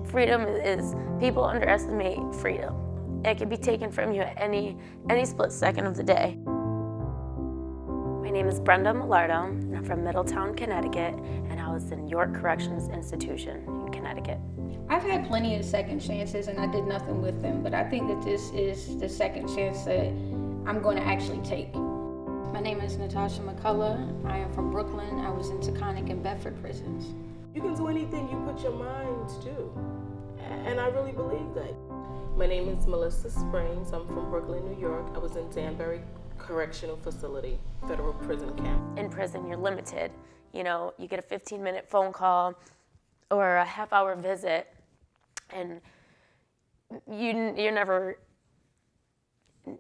Freedom is, people underestimate freedom. It can be taken from you at any split second of the day. My name is Brenda Millardo, and I'm from Middletown, Connecticut, and I was in York Corrections Institution in Connecticut. I've had plenty of second chances and I did nothing with them, but I think that this is the second chance that I'm going to actually take. My name is Natasha McCullough. I am from Brooklyn. I was in Taconic and Bedford prisons. You can do anything you put your mind to, and I really believe that. My name is Melissa Springs. I'm from Brooklyn, New York. I was in Danbury Correctional Facility, federal prison camp. In prison, you're limited. You know, you get a 15-minute phone call or a half-hour visit, and you're never,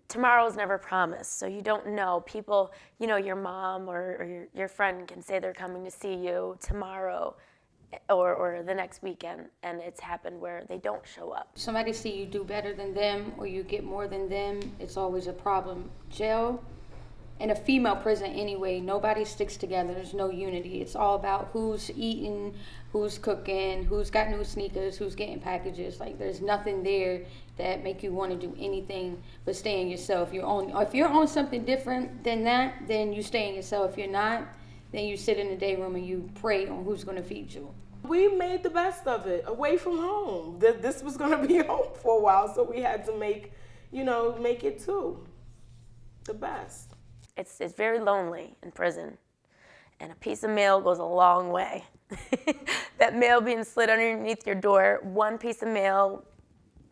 tomorrow's never promised, so you don't know. People, you know, your mom or your friend can say they're coming to see you tomorrow or the next weekend, and it's happened where they don't show up. Somebody see you do better than them or you get more than them, it's always a problem. Jail, in a female prison anyway, nobody sticks together. There's no unity. It's all about who's eating, who's cooking, who's got new sneakers, who's getting packages. Like, there's nothing there that make you want to do anything but stay in yourself. If you're on something different than that, then you stay in yourself. If you're not, then you sit in the day room and you pray on who's going to feed you. We made the best of it, away from home. This was going to be home for a while, so we had to make it too the best. It's very lonely in prison, and a piece of mail goes a long way. That mail being slid underneath your door, one piece of mail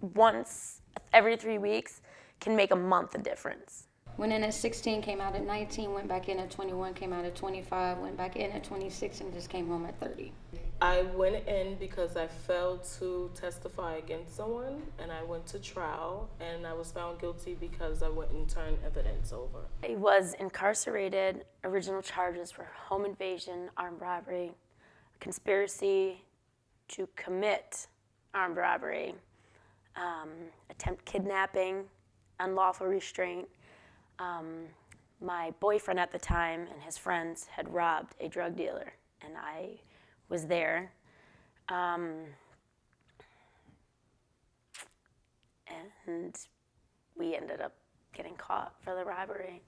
once every 3 weeks can make a month of difference. Went in at 16, came out at 19, went back in at 21, came out at 25, went back in at 26, and just came home at 30. I went in because I failed to testify against someone, and I went to trial, and I was found guilty because I went and turned evidence over. I was incarcerated. Original charges were home invasion, armed robbery, conspiracy to commit armed robbery, attempt kidnapping, unlawful restraint. My boyfriend at the time and his friends had robbed a drug dealer, and I was there. And we ended up getting caught for the robbery.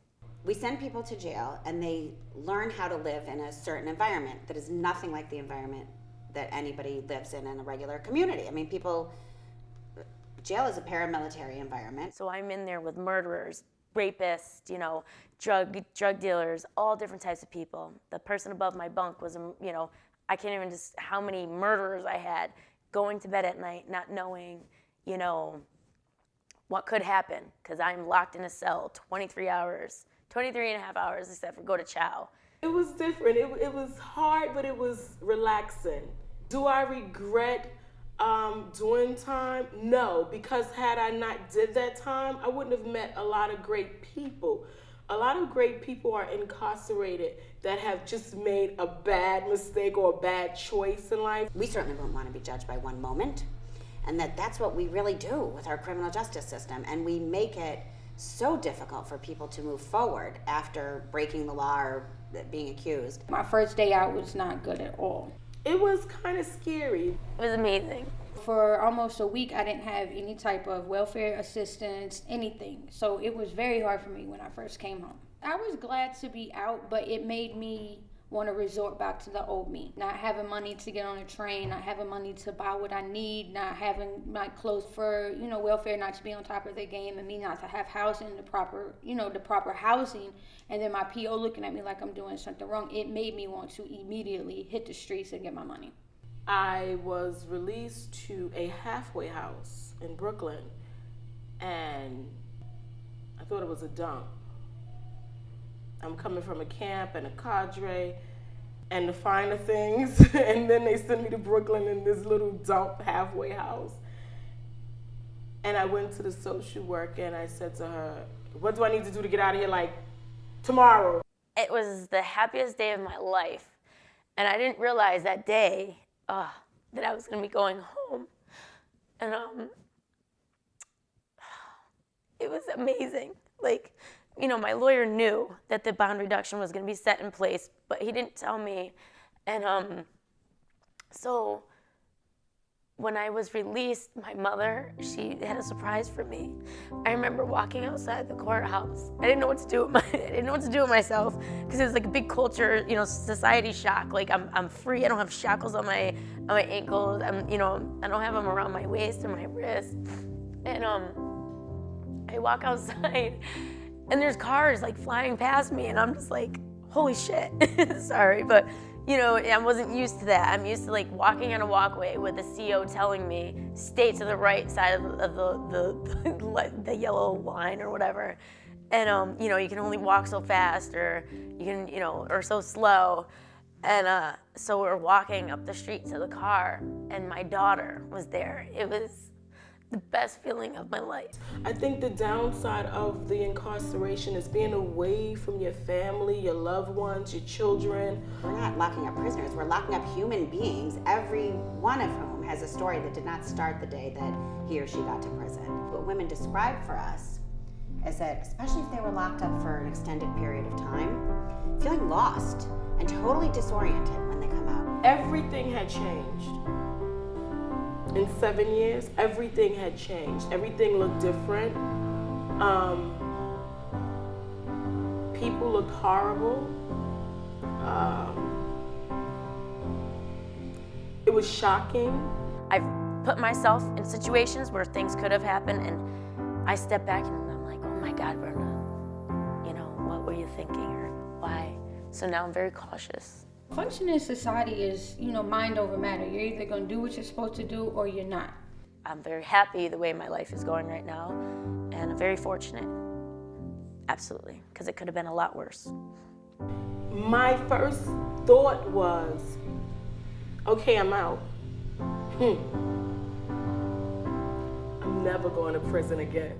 We send people to jail and they learn how to live in a certain environment that is nothing like the environment that anybody lives in a regular community. I mean, jail is a paramilitary environment. So I'm in there with murderers, rapists, you know, drug dealers, all different types of people. The person above my bunk was, you know, I can't even just how many murderers I had, going to bed at night not knowing, you know, what could happen, because I'm locked in a cell 23 and a half hours except for go to chow. It was different. It was hard, but it was relaxing. Do I regret doing time? No, because had I not did that time, I wouldn't have met a lot of great people. A lot of great people are incarcerated that have just made a bad mistake or a bad choice in life. We certainly wouldn't want to be judged by one moment, and that's what we really do with our criminal justice system, and we make it so difficult for people to move forward after breaking the law or being accused. My first day out was not good at all. It was kind of scary. It was amazing. For almost a week, I didn't have any type of welfare assistance, anything. So it was very hard for me when I first came home. I was glad to be out, but it made me want to resort back to the old me. Not having money to get on a train, not having money to buy what I need, not having my clothes for, you know, welfare not to be on top of the game, and me not to have housing, the proper housing, and then my PO looking at me like I'm doing something wrong. It made me want to immediately hit the streets and get my money. I was released to a halfway house in Brooklyn, and I thought it was a dump. I'm coming from a camp and a cadre and the finer things, and then they sent me to Brooklyn in this little dump halfway house. And I went to the social worker and I said to her, what do I need to do to get out of here, like, tomorrow? It was the happiest day of my life, and I didn't realize that day that I was going to be going home. And it was amazing. Like, you know, my lawyer knew that the bond reduction was going to be set in place, but he didn't tell me. And so when I was released, my mother, she had a surprise for me. I remember walking outside the courthouse. I didn't know what to do with myself because it was like a big culture, society shock. Like I'm free. I don't have shackles on my ankles. I don't have them around my waist or my wrist. And I walk outside, and there's cars like flying past me, and I'm just like, holy shit. Sorry, but. I wasn't used to that. I'm used to like walking on a walkway with the CO telling me, stay to the right side of the yellow line or whatever. And, you can only walk so fast or you can, or so slow. And so we're walking up the street to the car and my daughter was there. It was the best feeling of my life. I think the downside of the incarceration is being away from your family, your loved ones, your children. We're not locking up prisoners, we're locking up human beings, every one of whom has a story that did not start the day that he or she got to prison. What women describe for us is that, especially if they were locked up for an extended period of time, feeling lost and totally disoriented when they come out. Everything had changed. In 7 years, everything had changed. Everything looked different. People looked horrible. It was shocking. I've put myself in situations where things could have happened, and I step back and I'm like, oh my God, Brenda, what were you thinking or why? So now I'm very cautious. Functioning in society is, mind over matter. You're either going to do what you're supposed to do or you're not. I'm very happy the way my life is going right now, and I'm very fortunate. Absolutely, because it could have been a lot worse. My first thought was, okay, I'm out. I'm never going to prison again.